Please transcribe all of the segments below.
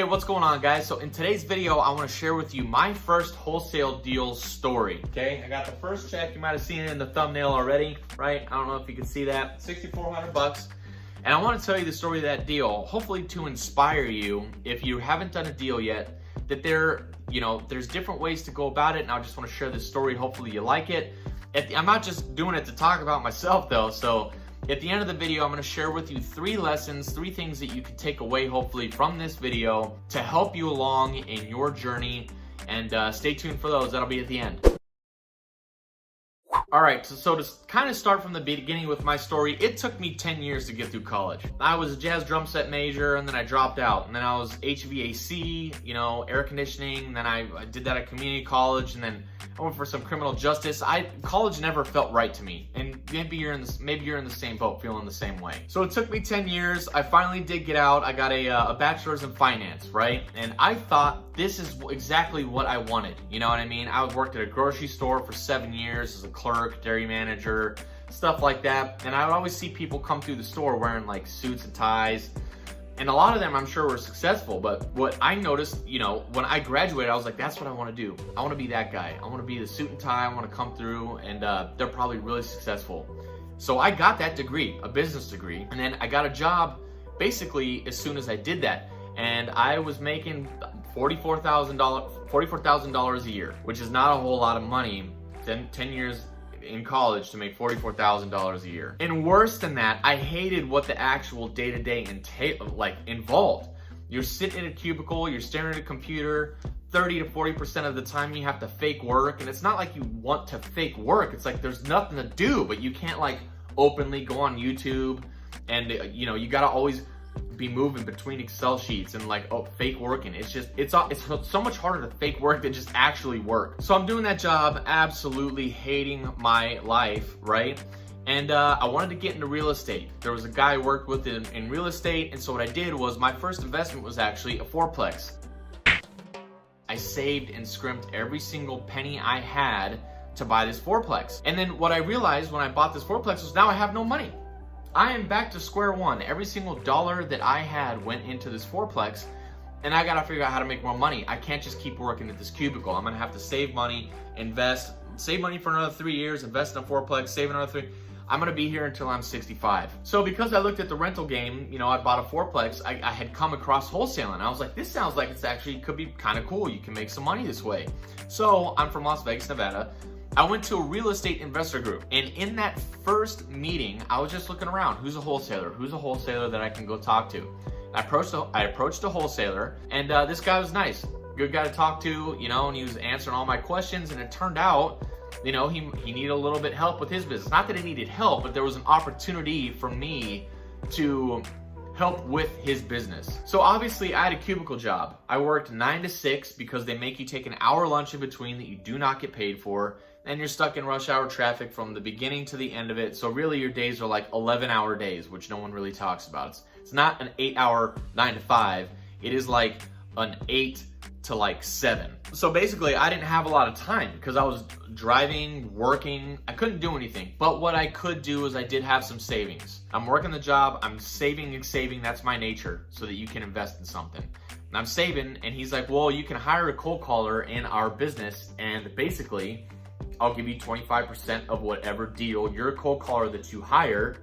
what's going on, guys? So in today's video, I want to share with you my first wholesale deal story. Okay, I got the first check. You might have seen it in the thumbnail already, right? I don't know if you can see that. $6,400. And I want to tell you the story of that deal, hopefully to inspire you if you haven't done a deal yet, that there's different ways to go about it. And I just want to share this story. Hopefully you like it. I'm not just doing it to talk about myself though. So at the end of the video, I'm going to share with you 3 lessons, 3 things that you can take away hopefully from this video to help you along in your journey. And stay tuned for those. That'll be at the end. All right, so to kind of start from the beginning with my story, it took me 10 years to get through college. I was a jazz drum set major, and then I dropped out. And then I was HVAC, air conditioning. And then I did that at community college, and then I went for some criminal justice. College never felt right to me. And maybe you're in the same boat, feeling the same way. So it took me 10 years. I finally did get out. I got a bachelor's in finance, right? And I thought this is exactly what I wanted. You know what I mean? I worked at a grocery store for 7 years as a clerk, dairy manager, stuff like that. And I would always see people come through the store wearing like suits and ties. And a lot of them I'm sure were successful, but what I noticed, when I graduated, I was like, that's what I want to do. I want to be that guy. I want to be the suit and tie. I want to come through, and they're probably really successful. So I got that degree, a business degree, and then I got a job basically as soon as I did that. And I was making $44,000 a year, which is not a whole lot of money. 10 years in college to make $44,000 a year. And worse than that, I hated what the actual day-to-day involved. You're sitting in a cubicle, you're staring at a computer, 30 to 40% of the time you have to fake work. And it's not like you want to fake work. It's like there's nothing to do, but you can't like openly go on YouTube and you gotta always be moving between Excel sheets and fake working. It's so much harder to fake work than just actually work. So I'm doing that job, absolutely hating my life, right? And I wanted to get into real estate. There was a guy I worked with in real estate, and so what I did was my first investment was actually a fourplex. I saved and scrimped every single penny I had to buy this fourplex. And then what I realized when I bought this fourplex was now I have no money. I am back to square one. Every single dollar that I had went into this fourplex, and I gotta figure out how to make more money. I can't just keep working at this cubicle. I'm gonna have to save money, save money for another 3 years, invest in a fourplex, save another 3. I'm gonna be here until I'm 65. So because I looked at the rental game, I bought a fourplex, I had come across wholesaling. I was like, this sounds like could be kind of cool. You can make some money this way. So I'm from Las Vegas, Nevada. I went to a real estate investor group, and in that first meeting, I was just looking around. Who's a wholesaler? Who's a wholesaler that I can go talk to? I approached a wholesaler, and this guy was nice. Good guy to talk to, and he was answering all my questions, and it turned out, he needed a little bit help with his business. Not that he needed help, but there was an opportunity for me to help with his business. So obviously I had a cubicle job. I worked 9 to 6 because they make you take an hour lunch in between that you do not get paid for. And you're stuck in rush hour traffic from the beginning to the end of it. So really your days are like 11-hour days, which no one really talks about. It's not an 8-hour 9 to 5. It is like an 8 to 7. So basically I didn't have a lot of time because I was driving, working. I couldn't do anything. But what I could do is I did have some savings. I'm working the job. I'm saving and saving. That's my nature, so that you can invest in something. And I'm saving, and he's like, well, you can hire a cold caller in our business, and basically I'll give you 25% of whatever deal your cold caller that you hire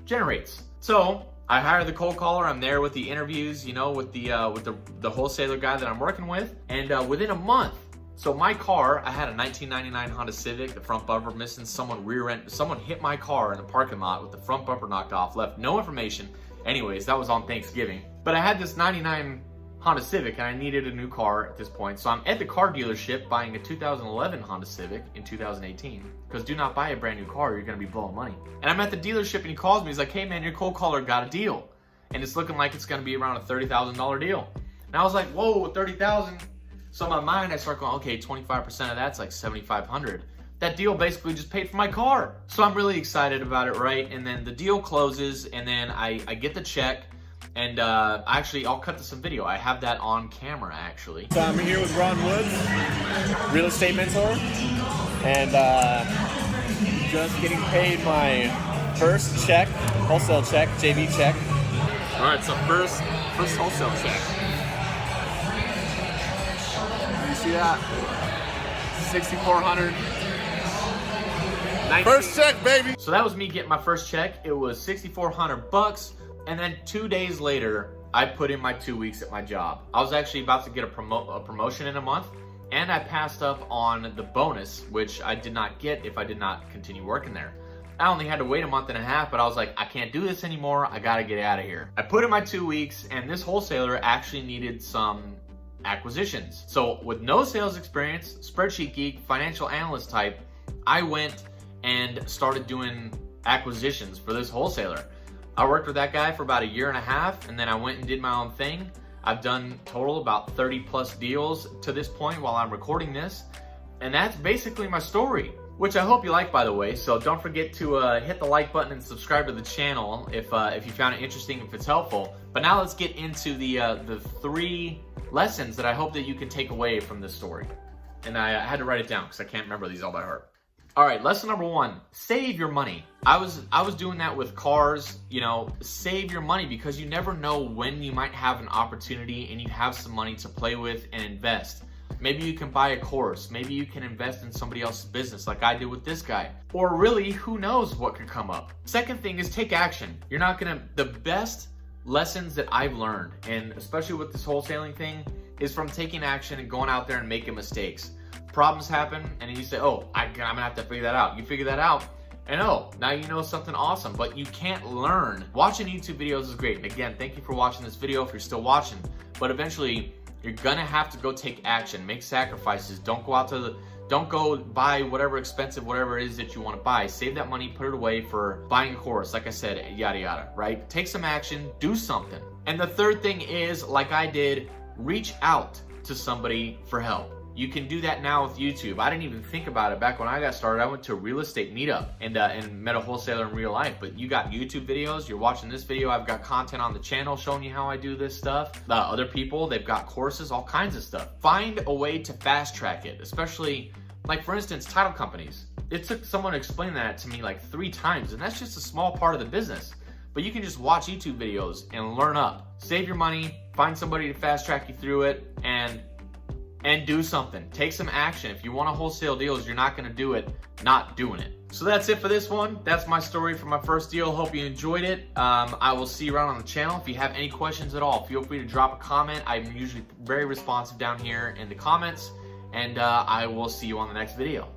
generates. So I hire the cold caller. I'm there with the interviews, with the wholesaler guy that I'm working with. And within a month, so my car, I had a 1999 Honda Civic, the front bumper missing. Someone hit my car in the parking lot with the front bumper knocked off, left no information. Anyways, that was on Thanksgiving. But I had this 99 Honda Civic, and I needed a new car at this point. So I'm at the car dealership buying a 2011 Honda Civic in 2018. Because do not buy a brand new car, you're gonna be blowing money. And I'm at the dealership, and he calls me, he's like, hey man, your cold caller got a deal. And it's looking like it's gonna be around a $30,000 deal. And I was like, whoa, 30,000. So in my mind, I start going, okay, 25% of that's like 7,500. That deal basically just paid for my car. So I'm really excited about it, right? And then the deal closes, and then I get the check. And actually, I'll cut to some video. I have that on camera, actually. So I'm here with Ron Woods, real estate mentor, and just getting paid my first check, wholesale check, JV check. All right, so first wholesale check. Yeah. 6,400. First check, baby. So that was me getting my first check. It was $6,400, and then 2 days later, I put in my 2 weeks at my job. I was actually about to get a promotion in a month, and I passed up on the bonus, which I did not get if I did not continue working there. I only had to wait a month and a half, but I was like, I can't do this anymore. I gotta get out of here. I put in my 2 weeks, and this wholesaler actually needed some acquisitions. So with no sales experience, spreadsheet geek, financial analyst type, I went and started doing acquisitions for this wholesaler. I worked with that guy for about 1.5 years, and then I went and did my own thing. I've done total about 30 plus deals to this point while I'm recording this. And that's basically my story, which I hope you like, by the way. So don't forget to hit the like button and subscribe to the channel if you found it interesting, if it's helpful. But now let's get into the 3 lessons that I hope that you can take away from this story. And I had to write it down because I can't remember these all by heart. All right, lesson number 1, save your money. I was doing that with cars, you know, save your money because you never know when you might have an opportunity and you have some money to play with and invest. Maybe you can buy a course. Maybe you can invest in somebody else's business like I did with this guy. Or really, who knows what could come up. Second thing is take action. You're not gonna, the best lessons that I've learned, and especially with this wholesaling thing, is from taking action and going out there and making mistakes. Problems happen, and you say, oh, I'm gonna have to figure that out. You figure that out, and oh, now you know something awesome, but you can't learn. Watching YouTube videos is great. And again, thank you for watching this video if you're still watching, but eventually you're gonna have to go take action, make sacrifices. Don't go buy whatever expensive, whatever it is that you wanna buy. Save that money, put it away for buying a course, like I said, yada, yada, right? Take some action, do something. And the third thing is, like I did, reach out to somebody for help. You can do that now with YouTube. I didn't even think about it back when I got started. I went to a real estate meetup and met a wholesaler in real life. But you got YouTube videos, you're watching this video, I've got content on the channel showing you how I do this stuff. Other people, they've got courses, all kinds of stuff. Find a way to fast track it, especially, like for instance, title companies. It took someone to explain that to me like 3 times, and that's just a small part of the business. But you can just watch YouTube videos and learn up. Save your money, find somebody to fast track you through it, and do something. Take some action. If you want to wholesale deals, you're not going to do it not doing it. So that's it for this one. That's my story for my first deal. Hope you enjoyed it. I will see you around on the channel. If you have any questions at all, feel free to drop a comment. I'm usually very responsive down here in the comments, and I will see you on the next video.